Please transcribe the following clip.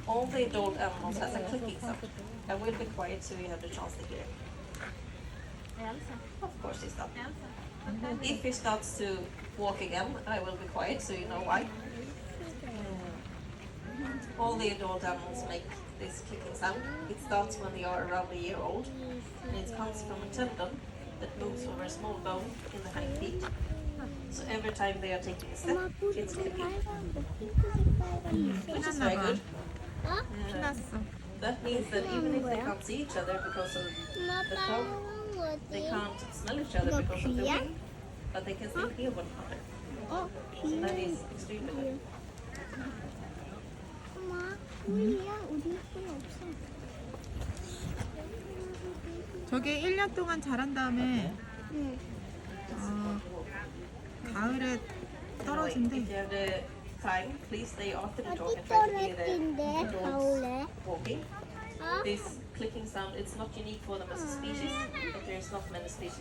All the adult animals has a clicking sound. I will be quiet so you have the chance to hear. Elsa. Of course he stopped. Elsa. If he starts to walk again, I will be quiet so you know why. All the adult animals make this clicking sound. It starts when they are around a year old, and it comes from a tendon that moves over a small bone in the hind feet. So every time they are taking a step, it's clicking, which is very good. 신났어. That means that even if they can't see each other because of the fog, they can't smell each other because of the wind, but they can still hear one another. So that is extremely good. 엄마, 우리야 우리 돈 없어. 저게 1년 동안 자란 다음에 응. 가을에 If 떨어진대. you have the time, please stay after the talk 어디 and try to hear the 떨어진대 adults 가을에? walking. 어? This clicking sound, it's not unique for them as a species, but there's not many species